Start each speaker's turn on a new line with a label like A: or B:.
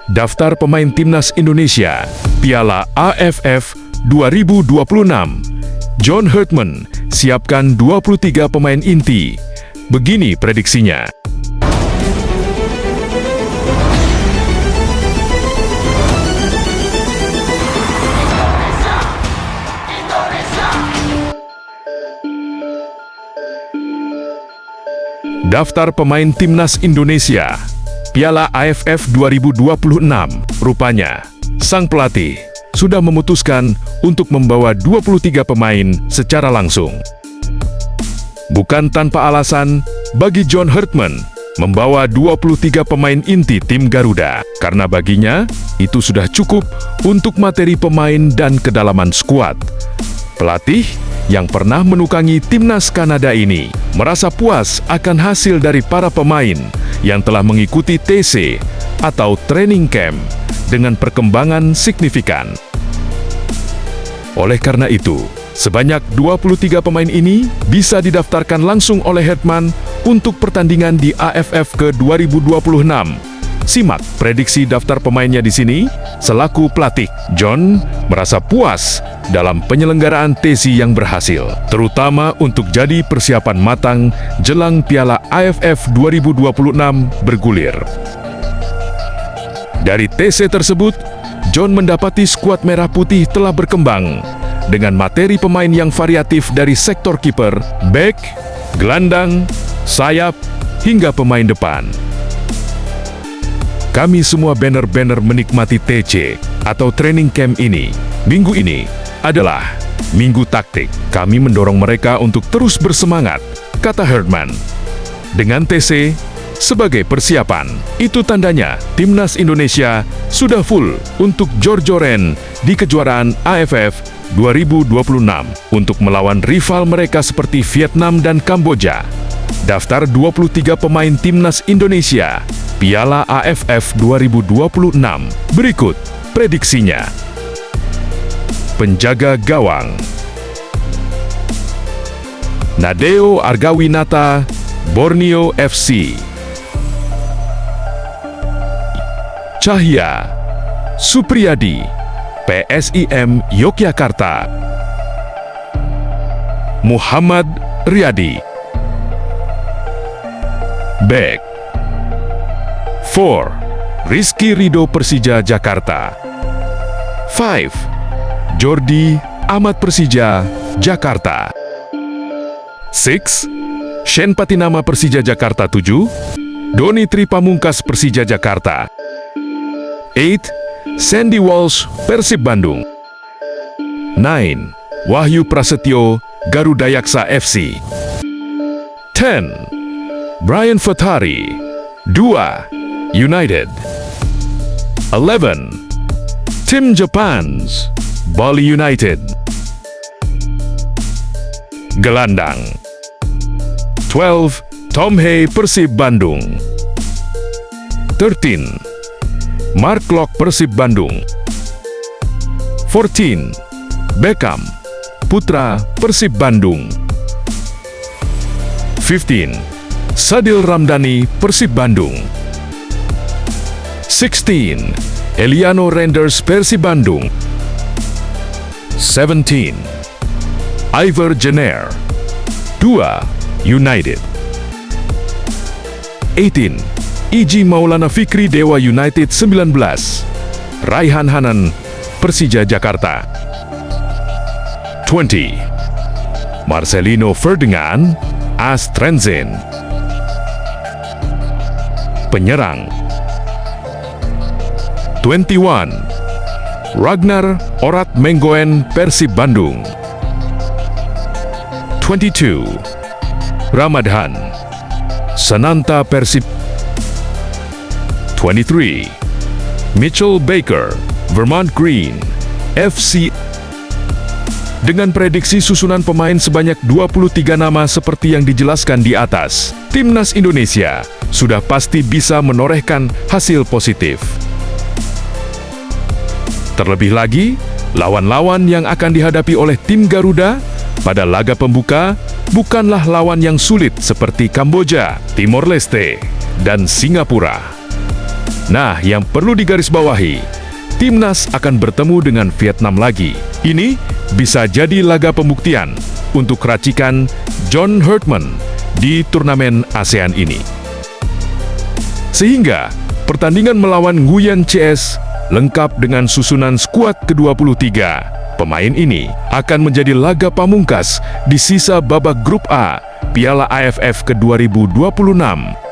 A: Daftar pemain Timnas Indonesia Piala AFF 2026. John Herdman siapkan 23 pemain inti. Begini prediksinya. Daftar pemain Timnas Indonesia Piala AFF 2026. Rupanya, sang pelatih sudah memutuskan untuk membawa 23 pemain secara langsung. Bukan tanpa alasan, bagi John Herdman membawa 23 pemain inti tim Garuda, karena baginya itu sudah cukup untuk materi pemain dan kedalaman skuad. Pelatih yang pernah menukangi Timnas Kanada ini merasa puas akan hasil dari para pemain yang telah mengikuti TC atau training camp dengan perkembangan signifikan. Oleh karena itu, sebanyak 23 pemain ini bisa didaftarkan langsung oleh Herdman untuk pertandingan di AFF ke-2026. Simak prediksi daftar pemainnya di sini. Selaku pelatih, John merasa puas dalam penyelenggaraan TC yang berhasil, terutama untuk jadi persiapan matang jelang Piala AFF 2026 bergulir. Dari TC tersebut, John mendapati skuad merah putih telah berkembang dengan materi pemain yang variatif dari sektor kiper, bek, gelandang, sayap, hingga pemain depan. Kami semua benar-benar menikmati TC atau training camp ini. Minggu ini adalah minggu taktik. Kami mendorong mereka untuk terus bersemangat, kata Herdman. Dengan TC sebagai persiapan, itu tandanya Timnas Indonesia sudah full untuk jor-joren di kejuaraan AFF 2026 untuk melawan rival mereka seperti Vietnam dan Kamboja. Daftar 23 pemain Timnas Indonesia Piala AFF 2026. Berikut prediksinya. Penjaga gawang: Nadeo Argawinata, Borneo FC. Cahya Supriyadi, PSIM Yogyakarta. Muhammad Riyadi. Bek 4. Rizky Ridho, Persija Jakarta. 5. Jordi Amat, Persija Jakarta. 6. Shen Patinama, Persija Jakarta 7. Doni Tripamungkas, Persija Jakarta. 8. Sandy Walsh, Persib Bandung. 9. Wahyu Prasetyo, Garuda Yaksa FC. 10. Brian Fatari, 2. United. 11. Tim Japans, Bali United. Gelandang: 12. Tom Hay, Persib Bandung. 13. Mark Klok, Persib Bandung. 14. Beckham Putra, Persib Bandung. 15. Sadil Ramdhani, Persib Bandung. 16. Eliano Renders, Persib Bandung. 17. Iver Jenner, 2. United. 18. Iji Maulana Fikri, Dewa United 19. Raihan Hanan, Persija Jakarta. 20. Marcelino Ferdinand, AS Trenzen. Penyerang: 21. Ragnar Orat Menggoen, Persib Bandung. 22. Ramadhan Sananta, Persib. 23. Mitchell Baker, Vermont Green FC. Dengan prediksi susunan pemain sebanyak 23 nama seperti yang dijelaskan di atas, Timnas Indonesia sudah pasti bisa menorehkan hasil positif. Terlebih lagi, lawan-lawan yang akan dihadapi oleh tim Garuda pada laga pembuka bukanlah lawan yang sulit seperti Kamboja, Timor Leste, dan Singapura. Nah, yang perlu digarisbawahi, Timnas akan bertemu dengan Vietnam lagi. Ini bisa jadi laga pembuktian untuk racikan John Herdman di turnamen ASEAN ini. Sehingga, pertandingan melawan Nguyen CS lengkap dengan susunan skuad ke-23. Pemain ini akan menjadi laga pamungkas di sisa babak grup A Piala AFF ke-2026